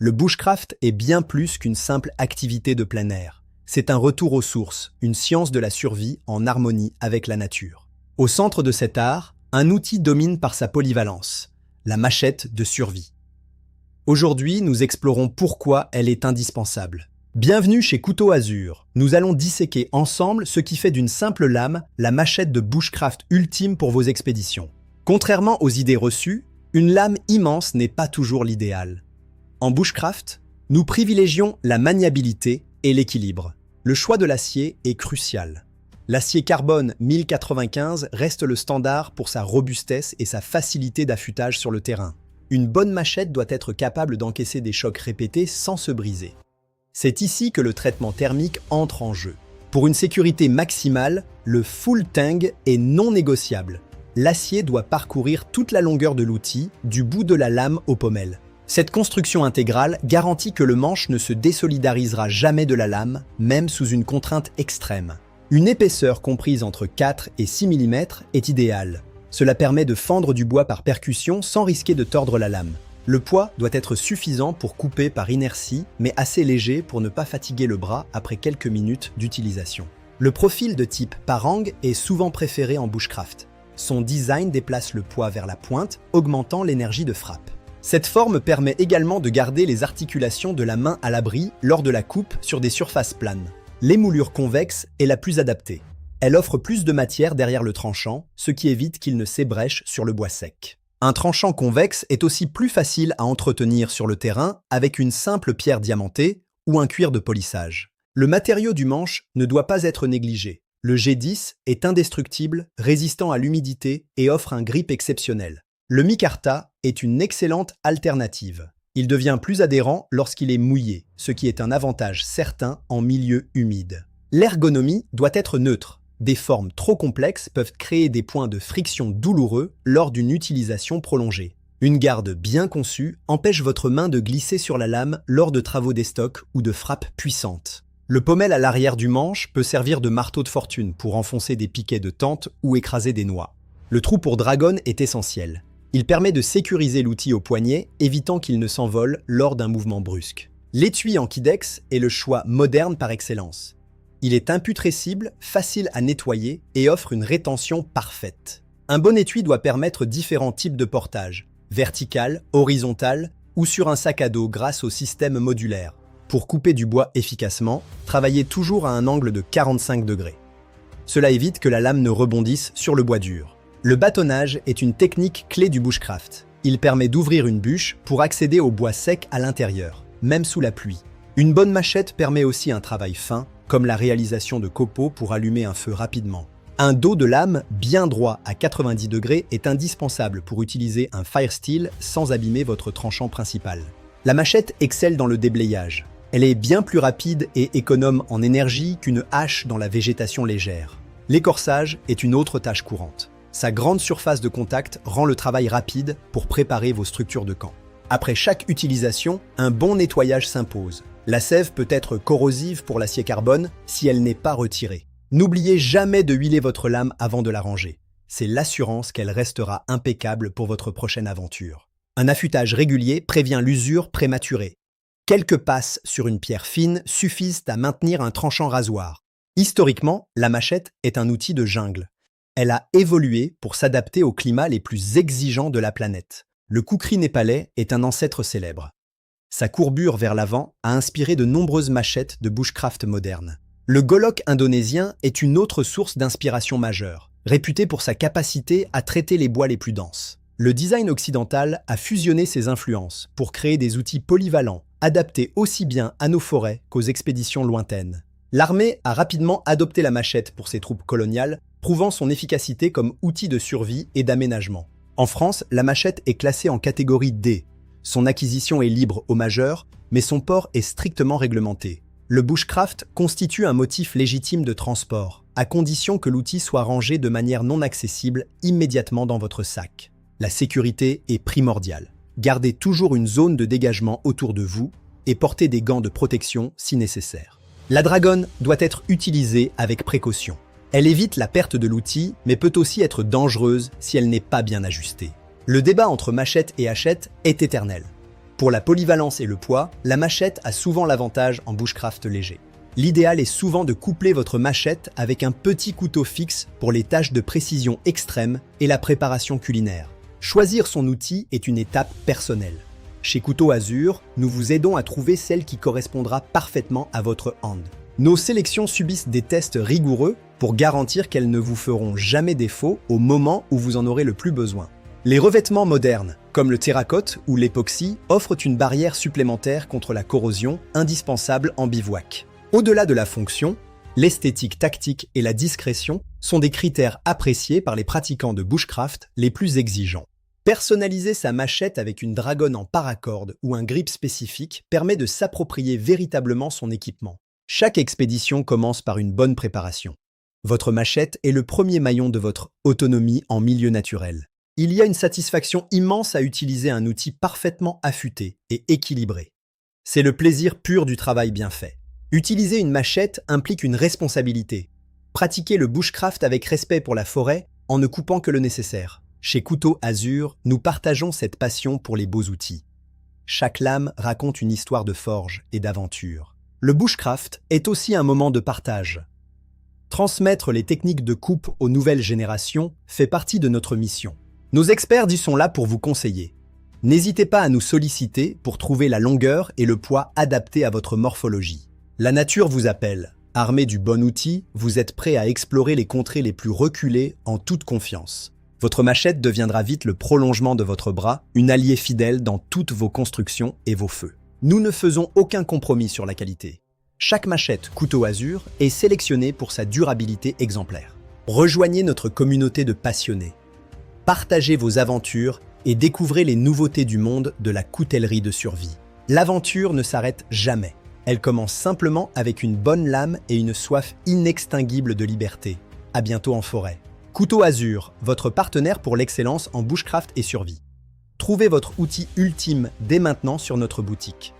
Le bushcraft est bien plus qu'une simple activité de plein air. C'est un retour aux sources, une science de la survie en harmonie avec la nature. Au centre de cet art, un outil domine par sa polyvalence, la machette de survie. Aujourd'hui, nous explorons pourquoi elle est indispensable. Bienvenue chez Couteau Azur. Nous allons disséquer ensemble ce qui fait d'une simple lame la machette de bushcraft ultime pour vos expéditions. Contrairement aux idées reçues, une lame immense n'est pas toujours l'idéal. En bushcraft, nous privilégions la maniabilité et l'équilibre. Le choix de l'acier est crucial. L'acier carbone 1095 reste le standard pour sa robustesse et sa facilité d'affûtage sur le terrain. Une bonne machette doit être capable d'encaisser des chocs répétés sans se briser. C'est ici que le traitement thermique entre en jeu. Pour une sécurité maximale, le full tang est non négociable. L'acier doit parcourir toute la longueur de l'outil, du bout de la lame aux pommelles. Cette construction intégrale garantit que le manche ne se désolidarisera jamais de la lame, même sous une contrainte extrême. Une épaisseur comprise entre 4 et 6 mm est idéale. Cela permet de fendre du bois par percussion sans risquer de tordre la lame. Le poids doit être suffisant pour couper par inertie, mais assez léger pour ne pas fatiguer le bras après quelques minutes d'utilisation. Le profil de type parang est souvent préféré en bushcraft. Son design déplace le poids vers la pointe, augmentant l'énergie de frappe. Cette forme permet également de garder les articulations de la main à l'abri lors de la coupe sur des surfaces planes. L'émoulure convexe est la plus adaptée. Elle offre plus de matière derrière le tranchant, ce qui évite qu'il ne s'ébrèche sur le bois sec. Un tranchant convexe est aussi plus facile à entretenir sur le terrain avec une simple pierre diamantée ou un cuir de polissage. Le matériau du manche ne doit pas être négligé. Le G10 est indestructible, résistant à l'humidité et offre un grip exceptionnel. Le micarta est une excellente alternative. Il devient plus adhérent lorsqu'il est mouillé, ce qui est un avantage certain en milieu humide. L'ergonomie doit être neutre. Des formes trop complexes peuvent créer des points de friction douloureux lors d'une utilisation prolongée. Une garde bien conçue empêche votre main de glisser sur la lame lors de travaux d'estoc ou de frappes puissantes. Le pommel à l'arrière du manche peut servir de marteau de fortune pour enfoncer des piquets de tente ou écraser des noix. Le trou pour dragonne est essentiel. Il permet de sécuriser l'outil au poignet, évitant qu'il ne s'envole lors d'un mouvement brusque. L'étui en Kydex est le choix moderne par excellence. Il est imputrescible, facile à nettoyer et offre une rétention parfaite. Un bon étui doit permettre différents types de portage, vertical, horizontal ou sur un sac à dos grâce au système modulaire. Pour couper du bois efficacement, travaillez toujours à un angle de 45 degrés. Cela évite que la lame ne rebondisse sur le bois dur. Le bâtonnage est une technique clé du bushcraft. Il permet d'ouvrir une bûche pour accéder au bois sec à l'intérieur, même sous la pluie. Une bonne machette permet aussi un travail fin, comme la réalisation de copeaux pour allumer un feu rapidement. Un dos de lame bien droit à 90 degrés est indispensable pour utiliser un firesteel sans abîmer votre tranchant principal. La machette excelle dans le déblayage. Elle est bien plus rapide et économe en énergie qu'une hache dans la végétation légère. L'écorçage est une autre tâche courante. Sa grande surface de contact rend le travail rapide pour préparer vos structures de camp. Après chaque utilisation, un bon nettoyage s'impose. La sève peut être corrosive pour l'acier carbone si elle n'est pas retirée. N'oubliez jamais de huiler votre lame avant de la ranger. C'est l'assurance qu'elle restera impeccable pour votre prochaine aventure. Un affûtage régulier prévient l'usure prématurée. Quelques passes sur une pierre fine suffisent à maintenir un tranchant rasoir. Historiquement, la machette est un outil de jungle. Elle a évolué pour s'adapter aux climats les plus exigeants de la planète. Le kukri népalais est un ancêtre célèbre. Sa courbure vers l'avant a inspiré de nombreuses machettes de bushcraft modernes. Le golok indonésien est une autre source d'inspiration majeure, réputé pour sa capacité à traiter les bois les plus denses. Le design occidental a fusionné ses influences pour créer des outils polyvalents, adaptés aussi bien à nos forêts qu'aux expéditions lointaines. L'armée a rapidement adopté la machette pour ses troupes coloniales, prouvant son efficacité comme outil de survie et d'aménagement. En France, la machette est classée en catégorie D. Son acquisition est libre aux majeurs, mais son port est strictement réglementé. Le bushcraft constitue un motif légitime de transport, à condition que l'outil soit rangé de manière non accessible immédiatement dans votre sac. La sécurité est primordiale. Gardez toujours une zone de dégagement autour de vous et portez des gants de protection si nécessaire. La dragonne doit être utilisée avec précaution. Elle évite la perte de l'outil, mais peut aussi être dangereuse si elle n'est pas bien ajustée. Le débat entre machette et hachette est éternel. Pour la polyvalence et le poids, la machette a souvent l'avantage en bushcraft léger. L'idéal est souvent de coupler votre machette avec un petit couteau fixe pour les tâches de précision extrême et la préparation culinaire. Choisir son outil est une étape personnelle. Chez Couteau Azur, nous vous aidons à trouver celle qui correspondra parfaitement à votre hand. Nos sélections subissent des tests rigoureux pour garantir qu'elles ne vous feront jamais défaut au moment où vous en aurez le plus besoin. Les revêtements modernes, comme le terracotte ou l'époxy, offrent une barrière supplémentaire contre la corrosion indispensable en bivouac. Au-delà de la fonction, l'esthétique tactique et la discrétion sont des critères appréciés par les pratiquants de bushcraft les plus exigeants. Personnaliser sa machette avec une dragonne en paracorde ou un grip spécifique permet de s'approprier véritablement son équipement. Chaque expédition commence par une bonne préparation. Votre machette est le premier maillon de votre autonomie en milieu naturel. Il y a une satisfaction immense à utiliser un outil parfaitement affûté et équilibré. C'est le plaisir pur du travail bien fait. Utiliser une machette implique une responsabilité. Pratiquez le bushcraft avec respect pour la forêt en ne coupant que le nécessaire. Chez Couteau Azur, nous partageons cette passion pour les beaux outils. Chaque lame raconte une histoire de forge et d'aventure. Le bushcraft est aussi un moment de partage. Transmettre les techniques de coupe aux nouvelles générations fait partie de notre mission. Nos experts y sont là pour vous conseiller. N'hésitez pas à nous solliciter pour trouver la longueur et le poids adaptés à votre morphologie. La nature vous appelle. Armé du bon outil, vous êtes prêt à explorer les contrées les plus reculées en toute confiance. Votre machette deviendra vite le prolongement de votre bras, une alliée fidèle dans toutes vos constructions et vos feux. Nous ne faisons aucun compromis sur la qualité. Chaque machette Couteau Azur est sélectionnée pour sa durabilité exemplaire. Rejoignez notre communauté de passionnés. Partagez vos aventures et découvrez les nouveautés du monde de la coutellerie de survie. L'aventure ne s'arrête jamais. Elle commence simplement avec une bonne lame et une soif inextinguible de liberté. À bientôt en forêt. Couteau Azur, votre partenaire pour l'excellence en bushcraft et survie. Trouvez votre outil ultime dès maintenant sur notre boutique.